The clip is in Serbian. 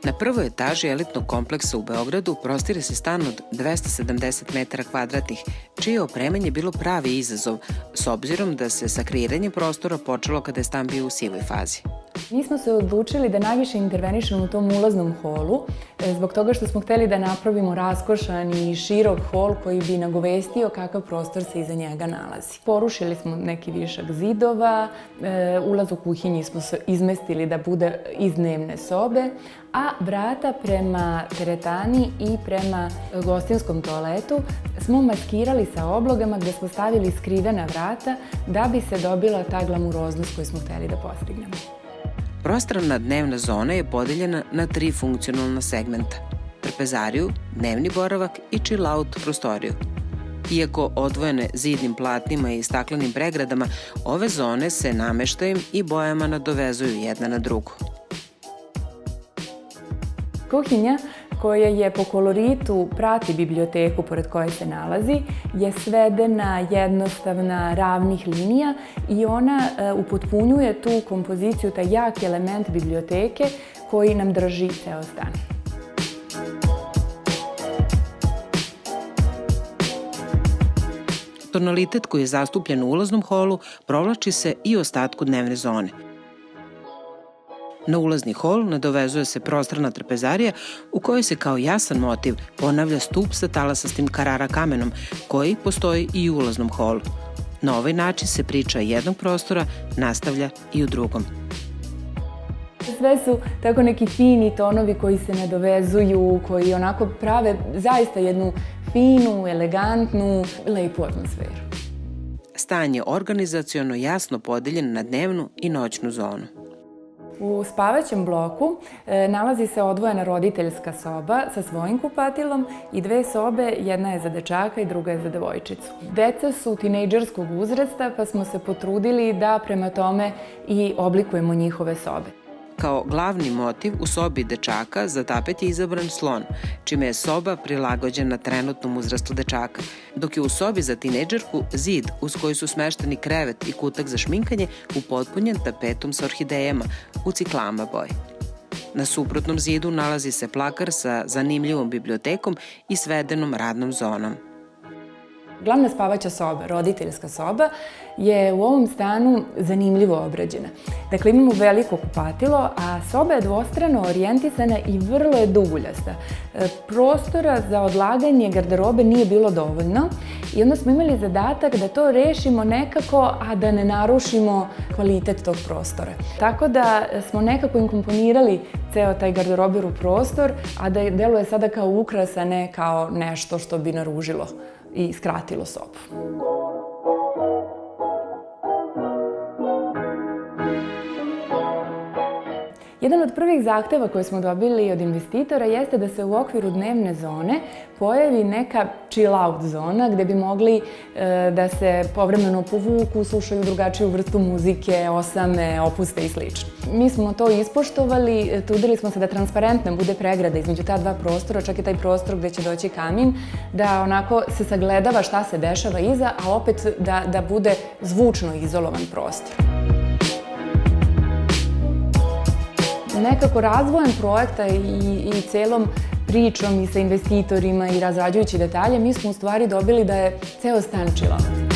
Na prvoj etaži elitnog kompleksa u Beogradu prostire se stan od 270 metara kvadratnih, čije opremanje bilo pravi izazov, s obzirom da se sa kreiranjem prostora počelo kada je stan bio u sivoj fazi. Mi smo se odlučili da najviše intervenišemo u tom ulaznom holu, zbog toga što smo hteli da napravimo raskošan i širok hol koji bi nagovestio kakav prostor se iza njega nalazi. Porušili smo neki višak zidova, ulaz u kuhinji smo se izmestili da bude iz dnevne sobe, a vrata prema teretani i prema gostinskom toaletu smo maskirali sa oblogama gde smo stavili skrivena vrata da bi se dobila ta glamuroznost koju smo hteli da postignemo. Prostrana dnevna zona je podeljena na 3 funkcionalna segmenta: trpezariju, dnevni boravak i chill-out prostoriju. Iako odvojene zidnim platnima i staklenim pregradama, ove zone se nameštajem i bojama nadovezuju jedna na drugu. Kuhinja, koja je po koloritu prati biblioteku pored koje se nalazi, je svedena, jednostavna, ravnih linija i ona upotpunjuje tu kompoziciju, taj jak element biblioteke koji nam drži ceo stan. Tonalitet koji je zastupljen u ulaznom holu provlači se i u ostatku dnevne zone. Na ulazni hol nadovezuje se prostrana trpezarija u kojoj se kao jasan motiv ponavlja stup sa talasastim Carrara kamenom koji postoji i u ulaznom holu. Na ovaj način se priča jednog prostora nastavlja i u drugom. Sve su tako neki fini tonovi koji se nadovezuju, koji onako prave zaista jednu finu, elegantnu, lepu atmosferu. Stan je organizaciono jasno podeljen na dnevnu i noćnu zonu. U spavaćem bloku nalazi se odvojena roditeljska soba sa svojim kupatilom i 2 sobe, jedna je za dečaka i druga je za devojčicu. Deca su tinejdžerskog uzrasta pa smo se potrudili da prema tome i oblikujemo njihove sobe. Kao glavni motiv u sobi dečaka za tapet je izabran slon, čime je soba prilagođena trenutnom uzrastu dečaka, dok je u sobi za tinejdžerku zid uz koji su smešteni krevet i kutak za šminkanje upotpunjen tapetom sa orhidejama u ciklama boje. Na suprotnom zidu nalazi se plakar sa zanimljivom bibliotekom i svedenom radnom zonom. Glavna spavaća soba, roditeljska soba, je u ovom stanu zanimljivo obrađena. Dakle, imamo veliko kupatilo, a soba je dvostrano orijentisana i vrlo je duguljasta. Prostora za odlaganje garderobe nije bilo dovoljno i onda smo imali zadatak da to rešimo nekako, a da ne narušimo kvalitet tog prostora. Tako da smo nekako inkomponirali ceo taj garderober u prostor, a da deluje sada kao ukras, a ne kao nešto što bi naružilo i skratilo sobu. Jedan od prvih zahteva koje smo dobili od investitora jeste da se u okviru dnevne zone pojavi neka chill-out zona gde bi mogli da se povremeno povuku, slušaju drugačiju vrstu muzike, osame, opuste i sl. Mi smo to ispoštovali, trudili smo se da transparentna bude pregrada između ta 2 prostora, čak i taj prostor gde će doći kamin, da onako se sagledava šta se dešava iza, a opet da bude zvučno izolovan prostor. Nekako razvojem projekta i celom pričom i sa investitorima i razrađujući detalje, mi smo u stvari dobili da je ceo stan chill-out.